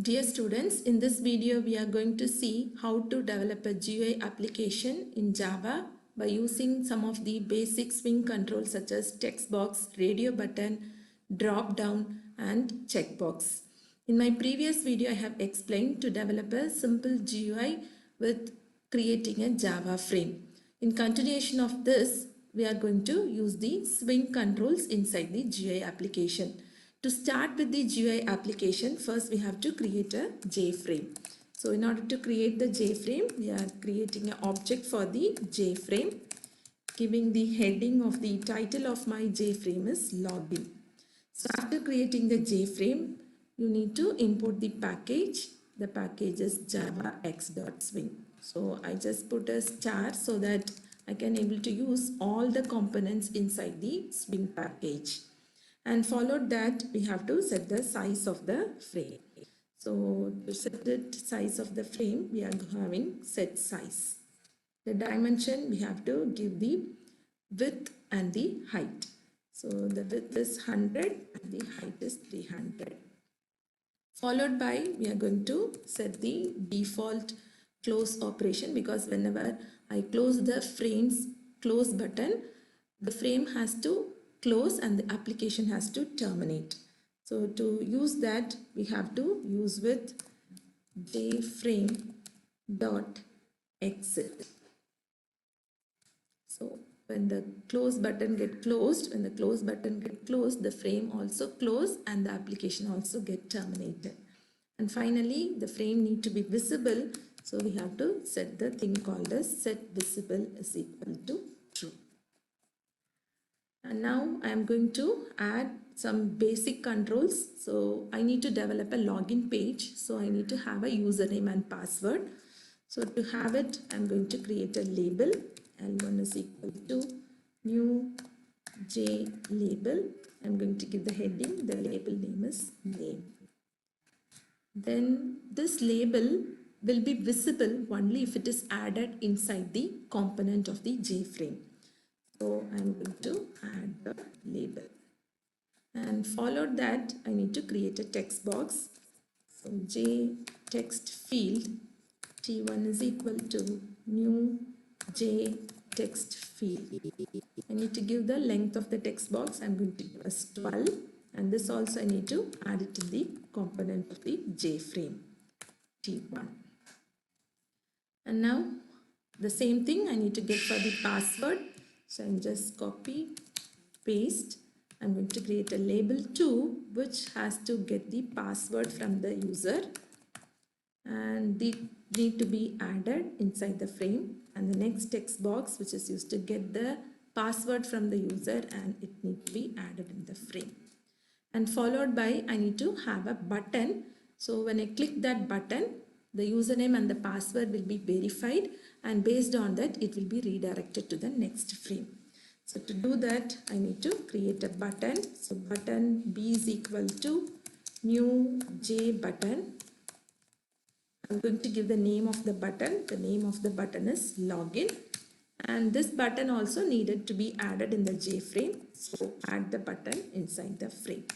Dear students, in this video we are going to see how to develop a GUI application in Java by using some of the basic swing controls such as text box, radio button, drop down and checkbox. In my previous video I have explained to develop a simple GUI with creating a Java frame. In continuation of this, we are going to use the swing controls inside the GUI application. To start with the GUI application, first we have to create a Jframe. So in order to create the Jframe, we are creating an object for the Jframe, giving the heading of the title of my Jframe is login. So after creating the Jframe, you need to import the package. The package is javax.swing. So I just put a star so that I can able to use all the components inside the swing package. And followed that, we have to set the size of the frame. So to set the size of the frame, we are having set size. The dimension, we have to give the width and the height. So the width is 100 and the height is 300. Followed by, we are going to set the default close operation, because whenever I close the frame's close button, the frame has to close and the application has to terminate. So to use that, we have to use with jframe.exit. So when the close button get closed, the frame also close and the application also get terminated. And finally, the frame need to be visible. So we have to set the thing called as set visible is equal to true. And now I am going to add some basic controls. So I need to develop a login page. So I need to have a username and password. So to have it, I'm going to create a label. L1 is equal to new J label. I'm going to give the heading. The label name is name. Then this label will be visible only if it is added inside the component of the Jframe. So I'm going to add the label. And followed that, I need to create a text box. So J text field T1 is equal to new J text field. I need to give the length of the text box. I'm going to give as 12. And this also I need to add it to the component of the Jframe T1. And now the same thing I need to get for the password. So I'm just copy, paste. I'm going to create a label 2 which has to get the password from the user. And they need to be added inside the frame. And the next text box which is used to get the password from the user, and it needs to be added in the frame. And followed by, I need to have a button. So when I click that button, the username and the password will be verified, and based on that it will be redirected to the next frame. So to do that, I need to create a button. So button B is equal to new J button. I'm going to give the name of the button. The name of the button is login. And this button also needed to be added in the Jframe. So add the button inside the frame.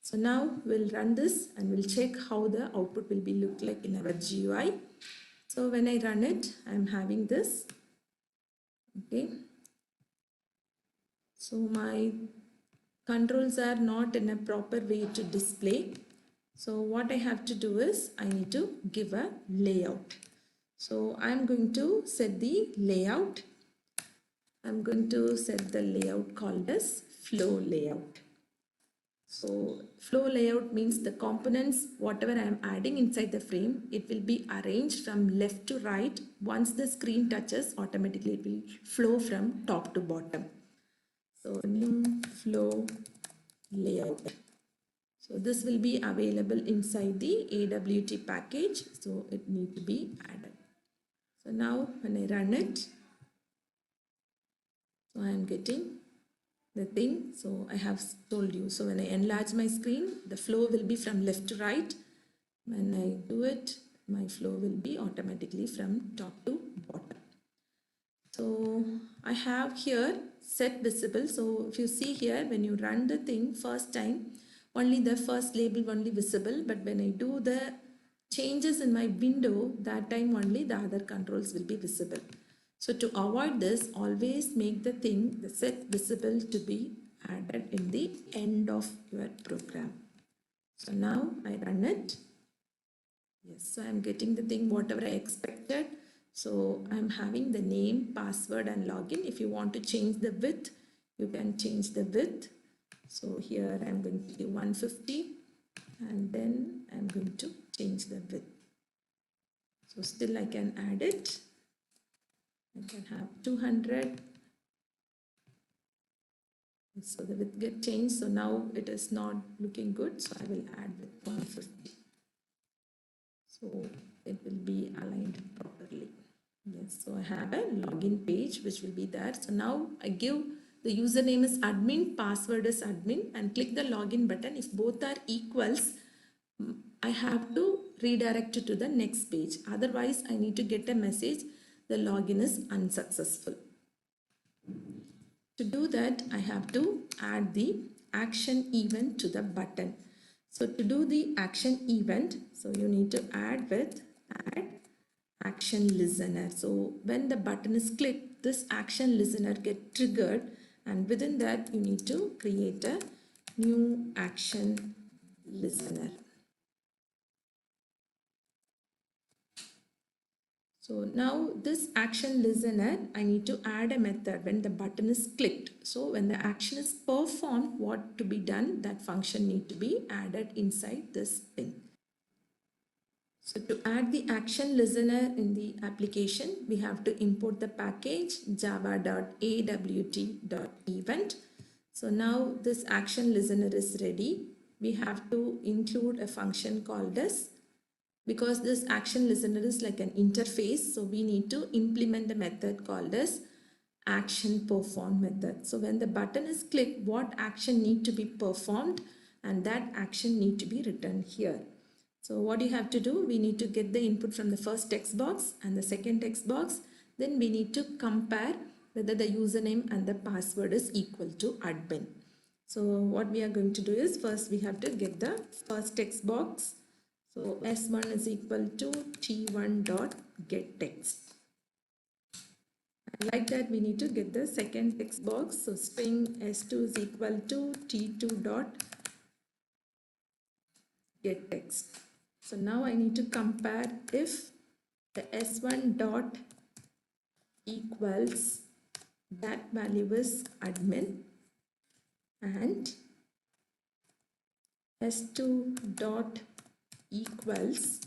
So now we'll run this and we'll check how the output will be look like in our GUI. So when I run it, I'm having this. Okay. So my controls are not in a proper way to display. So what I have to do is I need to give a layout. So I'm going to set the layout. I'm going to set the layout called as flow layout. So flow layout means the components, whatever I am adding inside the frame, it will be arranged from left to right. Once the screen touches, automatically it will flow from top to bottom. So new flow layout. So this will be available inside the AWT package. So it needs to be added. So now when I run it, so I am getting the thing. So I have told you. So when I enlarge my screen, the flow will be from left to right. When I do it, my flow will be automatically from top to bottom. So I have here set visible. So if you see here, when you run the thing first time, only the first label only visible, but when I do the changes in my window, that time only the other controls will be visible. So to avoid this, always make the set visible to be added in the end of your program. So now I run it. Yes, so I'm getting the thing whatever I expected. So I'm having the name, password and login. If you want to change the width, you can change the width. So here I'm going to do 150 and then I'm going to change the width. So still I can add it. I can have 200. So the width get changed. So now it is not looking good. So I will add with 150. So it will be aligned properly. Yes, so I have a login page which will be there. So now I give the username is admin, password is admin, and click the login button. If both are equals, I have to redirect to the next page. Otherwise, I need to get a message, the login is unsuccessful. To do that, I have to add the action event to the button. So to do the action event, so you need to add action listener. So when the button is clicked, this action listener get triggered, and within that you need to create a new action listener. So now this action listener, I need to add a method when the button is clicked. So when the action is performed, what to be done, that function need to be added inside this thing. So to add the action listener in the application, we have to import the package java.awt.event. So now this action listener is ready. We have to include a function called as, because this action listener is like an interface, so we need to implement a method called as action perform method. So when the button is clicked, what action need to be performed, and that action need to be written here. So what you have to do, we need to get the input from the first text box and the second text box. Then we need to compare whether the username and the password is equal to admin. So what we are going to do is, first we have to get the first text box. So S1 is equal to T1 dot get text. And like that we need to get the second text box. So string S2 is equal to T2 dot get text. So now I need to compare if the S1 dot equals that value is admin and S2 dot equals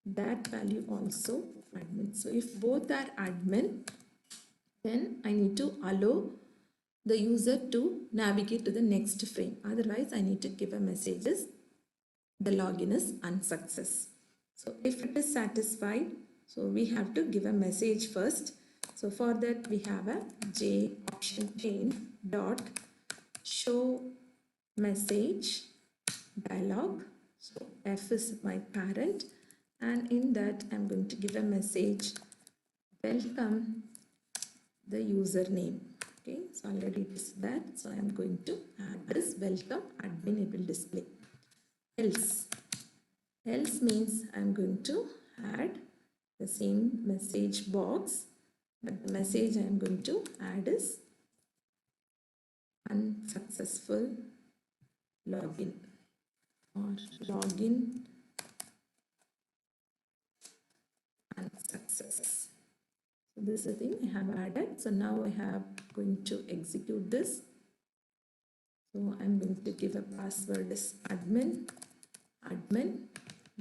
that value also admin. So if both are admin, then I need to allow the user to navigate to the next frame. Otherwise, I need to give a message as the login is unsuccess. So if it is satisfied, so we have to give a message first. So for that we have a J option chain dot show message dialog. So F is my parent, and in that I'm going to give a message welcome the username. Okay, so already it is that, so I'm going to add this welcome admin, it will display. Else means I'm going to add the same message box, but the message I'm going to add is unsuccessful login or login unsuccess. So this is the thing I have added. So now I have going to execute this. So I'm going to give a password as admin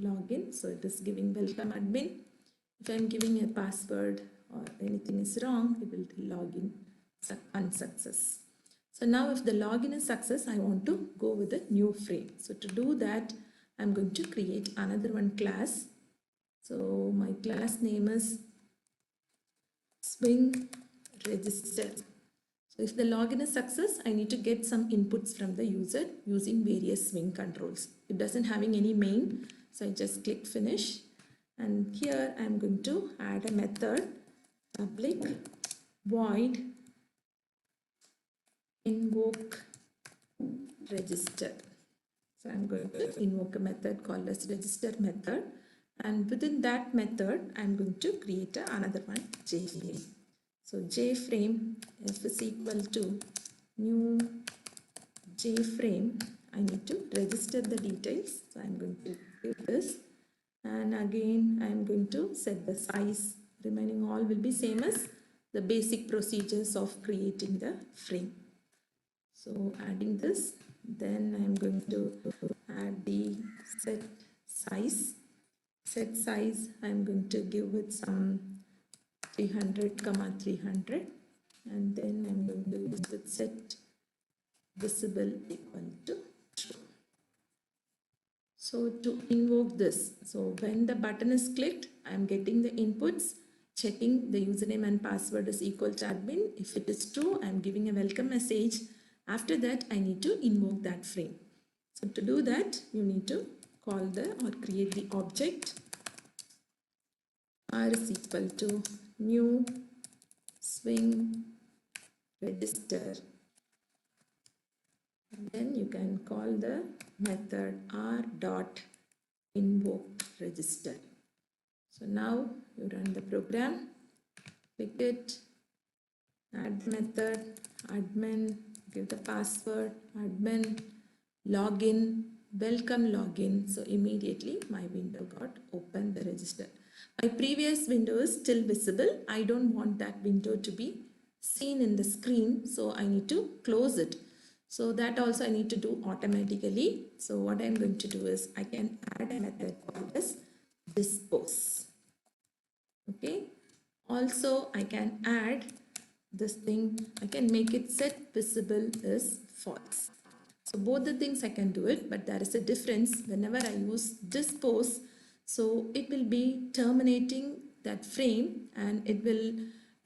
login. So it is giving welcome admin. If I'm giving a password or anything is wrong, it will login unsuccess. So now if the login is success, I want to go with a new frame. So to do that, I'm going to create another one class. So my class name is SwingRegister. So if the login is success, I need to get some inputs from the user using various swing controls. It doesn't having any main, so I just click finish. And here I'm going to add a method public void invoke register. So So I'm going to invoke a method called as register method, and within that method I'm going to create another one, Jframe. So Jframe f is equal to new Jframe. I need to register the details, so I'm going to give this, and again I'm going to set the size. Remaining all will be same as the basic procedures of creating the frame. So adding this, then I'm going to add the set size. Set size I'm going to give it some 300 comma 300, and then I'm going to use the set visible equal to true. So to invoke this, so when the button is clicked, I'm getting the inputs, checking the username and password is equal to admin. If it is true, I'm giving a welcome message. After that, I need to invoke that frame. So to do that, you need to call the or create the object r is equal to new swing register. And then you can call the method r dot invoke register. So now you run the program, click it, add method, admin, give the password, admin, login, welcome login. So immediately my window got open, the register. My previous window is still visible. I don't want that window to be seen in the screen, so I need to close it. So that also I need to do automatically. So what I'm going to do is I can add a method called as dispose. Okay. Also I can add this thing, I can make it set visible is false. So both the things I can do it, but there is a difference. Whenever I use dispose, so it will be terminating that frame and it will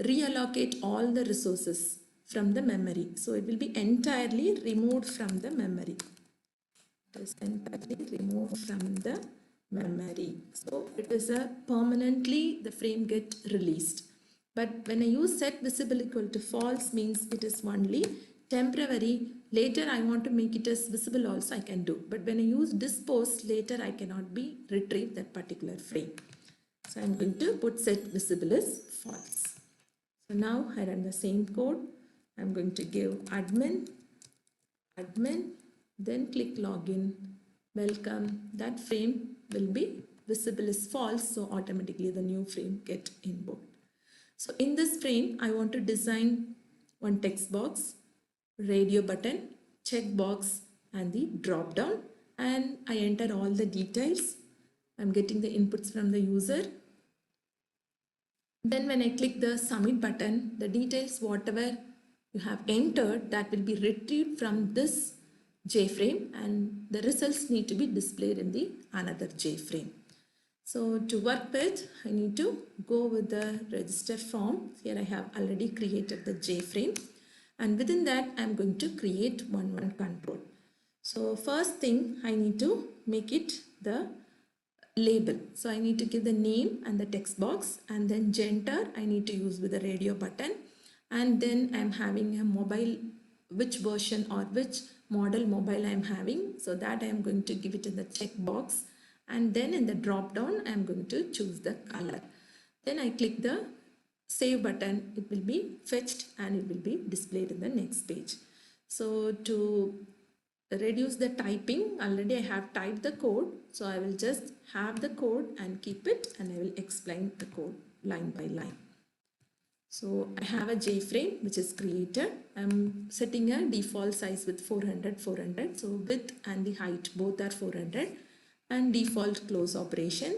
reallocate all the resources from the memory. So it will be entirely removed from the memory. It is entirely removed from the memory. So it is a permanently the frame get released. But when I use set visible equal to false means it is only temporary. Later I want to make it as visible also I can do. But when I use dispose, later I cannot be retrieve that particular frame. So I'm going to put set visible as false. So now I run the same code. I'm going to give admin, then click login, welcome. That frame will be visible as false, so automatically the new frame get invoked. So in this frame, I want to design one text box, radio button, checkbox, and the drop down, and I enter all the details. I'm getting the inputs from the user. Then when I click the submit button, the details whatever you have entered, that will be retrieved from this Jframe and the results need to be displayed in the another Jframe. So to work with, I need to go with the register form. Here I have already created the Jframe, and within that I am going to create one control. So first thing I need to make it the label. So I need to give the name and the text box, and then gender I need to use with the radio button, and then I'm having a mobile, which version or which model mobile I'm having, so that I'm going to give it in the checkbox, and then in the drop down I'm going to choose the color. Then I click the save button, it will be fetched and it will be displayed in the next page. So to reduce the typing, already I have typed the code, so I will just have the code and keep it, and I will explain the code line by line. So I have a Jframe which is created. I'm setting a default size with 400. So width and the height both are 400, and default close operation.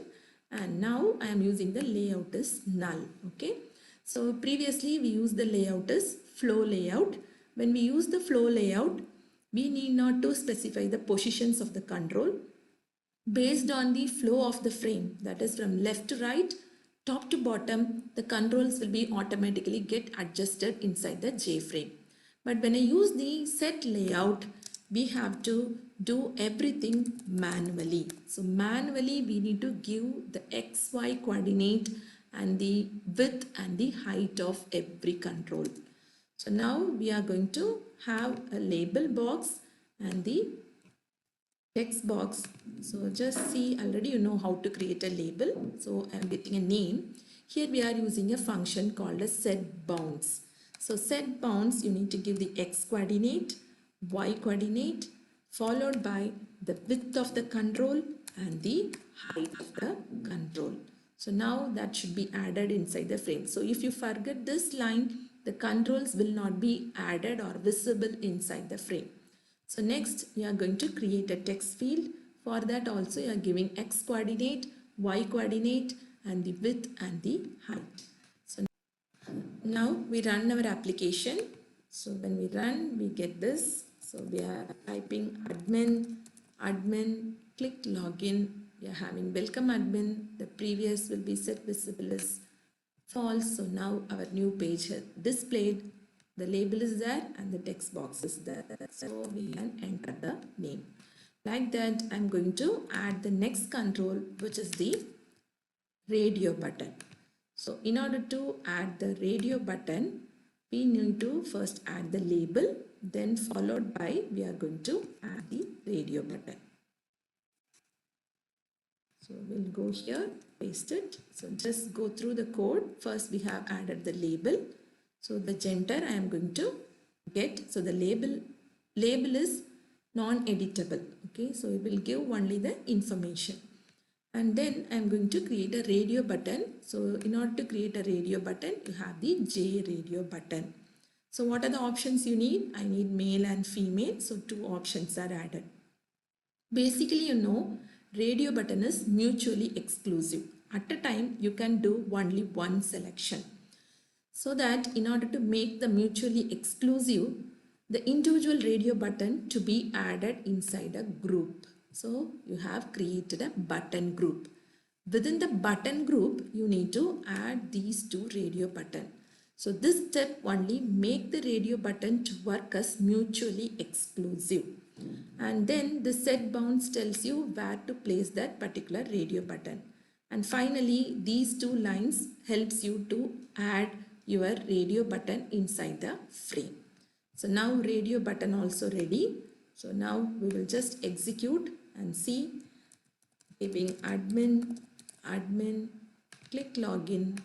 And now I am using the layout is null. Okay. So previously we used the layout is flow layout. When we use the flow layout, we need not to specify the positions of the control. Based on the flow of the frame, that is from left to right, top to bottom, the controls will be automatically get adjusted inside the Jframe. But when I use the set layout, we have to do everything manually. So manually we need to give the XY coordinate and the width and the height of every control. So now we are going to have a label box and the text box. So just see, already you know how to create a label. So I'm getting a name. Here we are using a function called a set bounds. So set bounds, you need to give the x coordinate, y coordinate, followed by the width of the control and the height of the control. So now that should be added inside the frame. So if you forget this line, the controls will not be added or visible inside the frame. So next you are going to create a text field. For that also you are giving x coordinate, y coordinate and the width and the height. So now we run our application. So when we run, we get this. So we are typing admin, click login. We are having welcome admin. The previous will be set visible as false. So now our new page has displayed. The label is there and the text box is there. So we can enter the name. Like that, I'm going to add the next control, which is the radio button. So in order to add the radio button, we need to first add the label, then followed by we are going to add the radio button. So we'll go here, paste it. So just go through the code. First we have added the label. So the gender I am going to get. So the label is non-editable. Okay, so it will give only the information. And then I am going to create a radio button. So in order to create a radio button, you have the J radio button. So what are the options you need? I need male and female. So 2 options are added. Basically, you know, radio button is mutually exclusive. At a time, you can do only one selection. So that in order to make the mutually exclusive, the individual radio button to be added inside a group. So you have created a button group. Within the button group, you need to add these 2 radio buttons. So this step only make the radio button to work as mutually exclusive. And then the set bounds tells you where to place that particular radio button. And finally, these 2 lines helps you to add your radio button inside the frame. So now radio button also ready. So now we will just execute and see, giving admin, click login.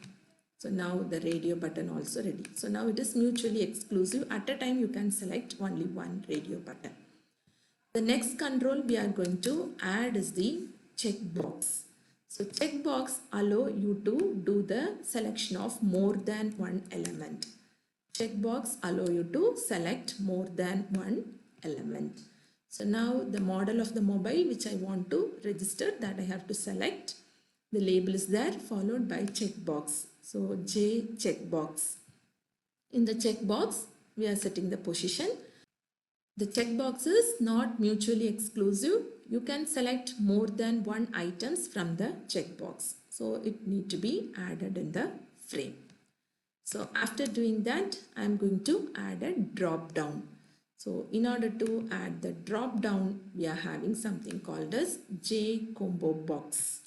So now the radio button also ready. So now it is mutually exclusive. At a time you can select only one radio button. The next control we are going to add is the checkbox. So checkbox allow you to do the selection of more than one element. Checkbox allow you to select more than one element. So now the model of the mobile which I want to register, that I have to select. The label is there followed by checkbox. So J checkbox. In the checkbox we are setting the position. The checkbox is not mutually exclusive. You can select more than one items from the checkbox. So it need to be added in the frame. So after doing that, I am going to add a drop down. So in order to add the drop down, we are having something called as J combo box.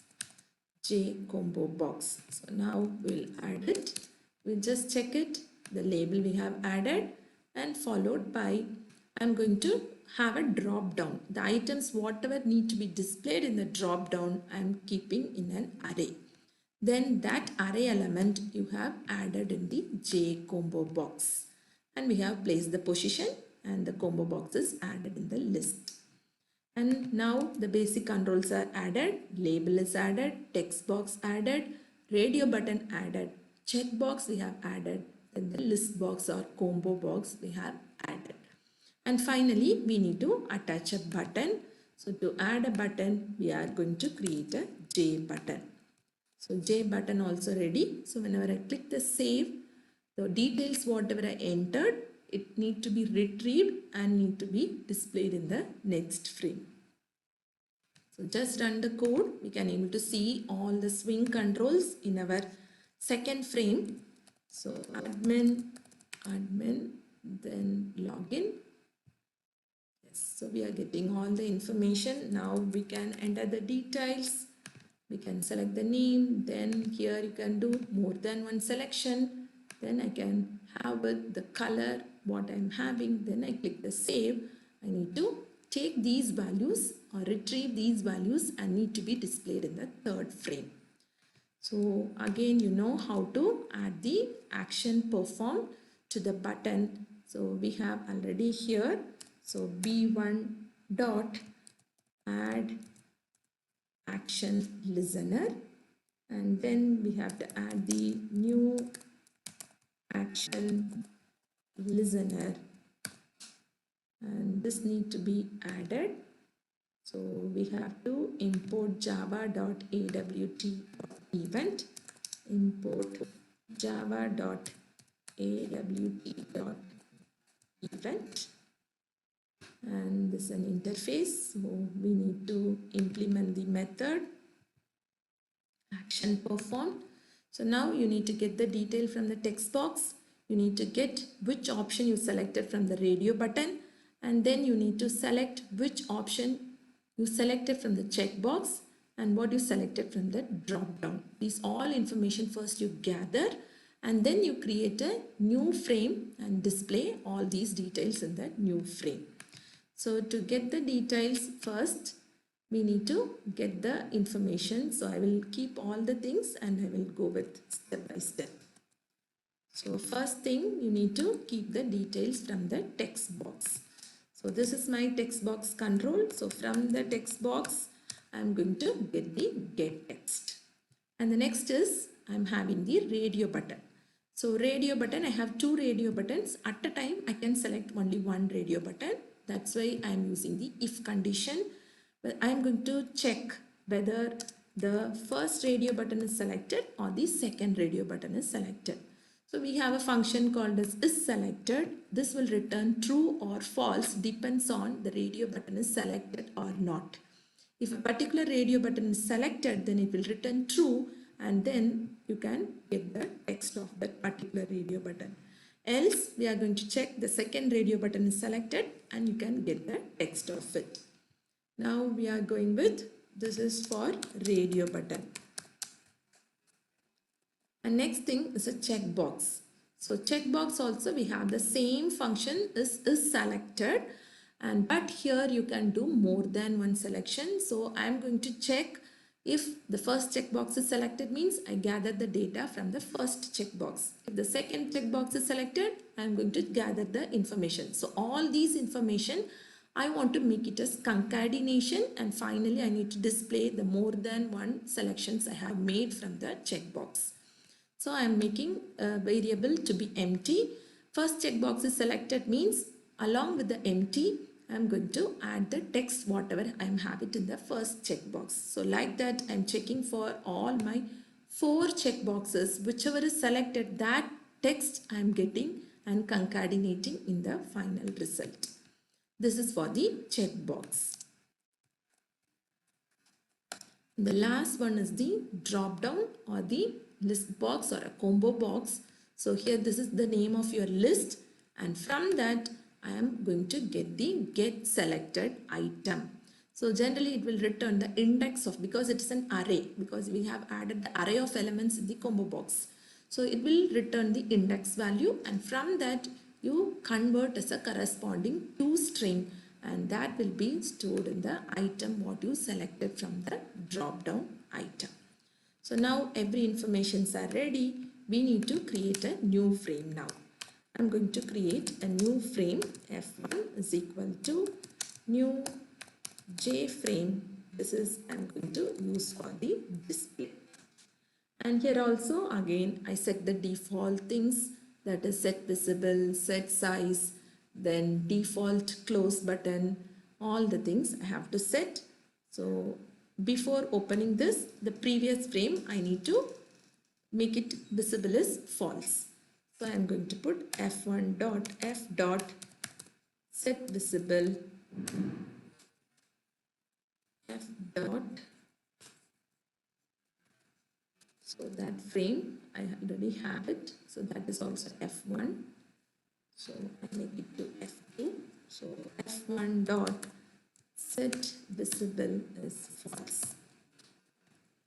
J combo box. So now we'll add it. We'll just check it. The label we have added and followed by I'm going to have a drop down. The items whatever need to be displayed in the drop down I am keeping in an array. Then that array element you have added in the J combo box. And we have placed the position and the combo box is added in the list. And now the basic controls are added, label is added, text box added, radio button added, checkbox we have added, then the list box or combo box we have added. And finally, we need to attach a button. So to add a button, we are going to create a J button. So J button also ready. So whenever I click the save, the details whatever I entered, it need to be retrieved and need to be displayed in the next frame. So just run the code. We can able to see all the swing controls in our second frame. So admin, then login. So we are getting all the information. Now we can enter the details. We can select the name. Then here you can do more than one selection. Then I can have it, the color, what I'm having. Then I click the save. I need to take these values or retrieve these values and need to be displayed in the third frame. So again, you know how to add the action perform to the button. So we have already here. So B1 dot add action listener, and then we have to add the new action listener, and this need to be added. So we have to import java.awt.event, import java.awt.event, and this is an interface. So we need to implement the method action performed. So now you need to get the detail from the text box. You need to get which option you selected from the radio button, and then you need to select which option you selected from the checkbox and what you selected from the drop down. These all information first you gather, and then you create a new frame and display all these details in that new frame. So to get the details first, we need to get the information. So I will keep all the things and I will go with step by step. So first thing, you need to keep the details from the text box. So this is my text box control. So from the text box, I'm going to get the get text. And the next is I'm having the radio button. So radio button, I have two radio buttons. At a time, I can select only one radio button. That's why I'm using the if condition. But I'm going to check whether the first radio button is selected or the second radio button is selected. So we have a function called as isSelected. This will return true or false, depends on the radio button is selected or not. If a particular radio button is selected, then it will return true, and then you can get the text of that particular radio button. Else, we are going to check the second radio button is selected and you can get the text of it. Now we are going with, this is for radio button. And next thing is a checkbox. So checkbox also we have the same function is selected, and but here you can do more than one selection. So I am going to check if the first checkbox is selected, means I gather the data from the first checkbox. If the second checkbox is selected, I am going to gather the information. So all these information I want to make it as concatenation, and finally I need to display the more than one selections I have made from the checkbox. So I am making a variable to be empty. First checkbox is selected means along with the empty, I am going to add the text whatever I am having in the first checkbox. So like that I am checking for all my 4 checkboxes. Whichever is selected, that text I am getting and concatenating in the final result. This is for the checkbox. The last one is the drop down or the list box or a combo box. So here this is the name of your list, and from that I am going to get the get selected item. So generally it will return the index of, because it is an array, because we have added the array of elements in the combo box. So it will return the index value, and from that you convert as a corresponding to string, and that will be stored in the item what you selected from the drop down item. So now every informations are ready. We need to create a new frame now. I'm going to create a new frame. F1 is equal to new Jframe. This is I'm going to use for the display. And here also again I set the default things, that is set visible, set size, then default close button, all the things I have to set. So before opening this, the previous frame I need to make it visible as false. So I am going to put f1 dot f dot set visible f dot. So that frame I already have it. So that is also f1. So I make it to f2. So f1 dot set visible is false.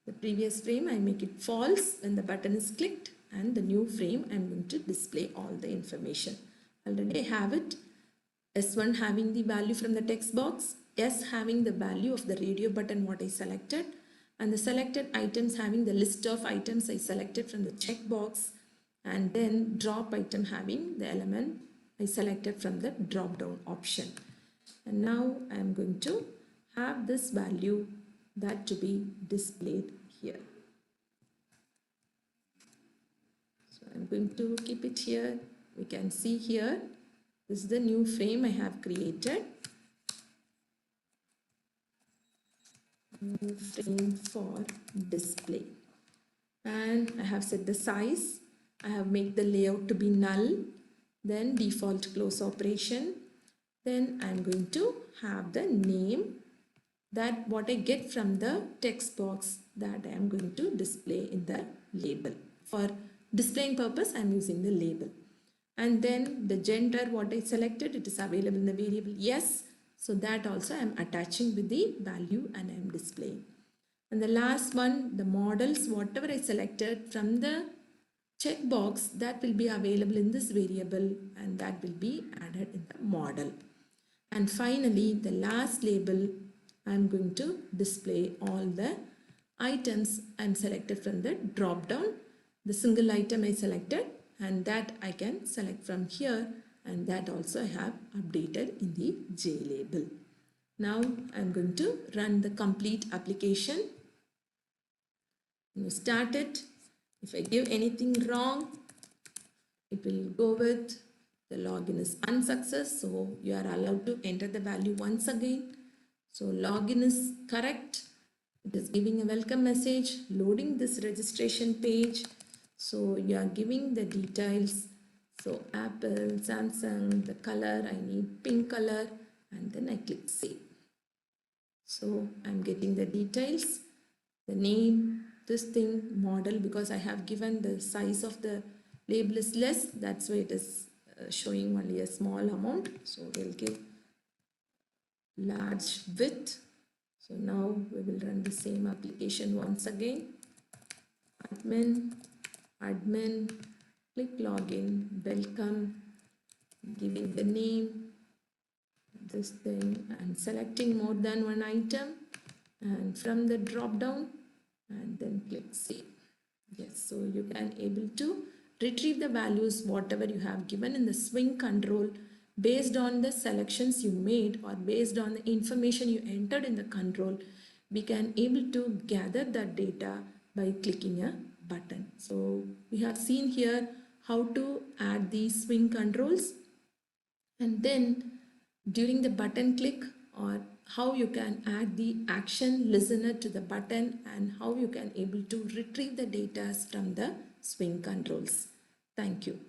The previous frame I make it false when the button is clicked, and the new frame I am going to display all the information. Already I have it. S1 having the value from the text box, S having the value of the radio button what I selected, and the selected items having the list of items I selected from the checkbox, and then drop item having the element I selected from the drop down option. And now I am going to have this value that to be displayed here. So I'm going to keep it here. We can see here, this is the new frame I have created. New frame for display. And I have set the size. I have made the layout to be null. Then default close operation. Then I'm going to have the name that what I get from the text box that I am going to display in the label. For displaying purpose, I am using the label. And then the gender, what I selected, it is available in the variable yes. So that also I am attaching with the value and I am displaying. And the last one, the models, whatever I selected from the checkbox, that will be available in this variable and that will be added in the model. And finally, the last label, I am going to display all the items I am selected from the drop down. The single item I selected, and that I can select from here, and that also I have updated in the J label. Now I am going to run the complete application. You start it. If I give anything wrong, it will go with the login is unsuccess, so you are allowed to enter the value once again. So login is correct. It is giving a welcome message, loading this registration page. So you are giving the details. So Apple, Samsung, the color, I need pink color, and then I click save. So I'm getting the details, the name, this thing, model, because I have given the size of the label is less, that's why it is showing only a small amount. So we'll give large width. So now we will run the same application once again. Admin, click login, welcome, giving the name, this thing, and selecting more than one item, and from the drop down, and then click save. Yes, so you can able to retrieve the values whatever you have given in the swing control based on the selections you made or based on the information you entered in the control. We can able to gather that data by clicking a button. So we have seen here how to add these swing controls, and then during the button click, or how you can add the action listener to the button, and how you can able to retrieve the data from the swing controls. Thank you.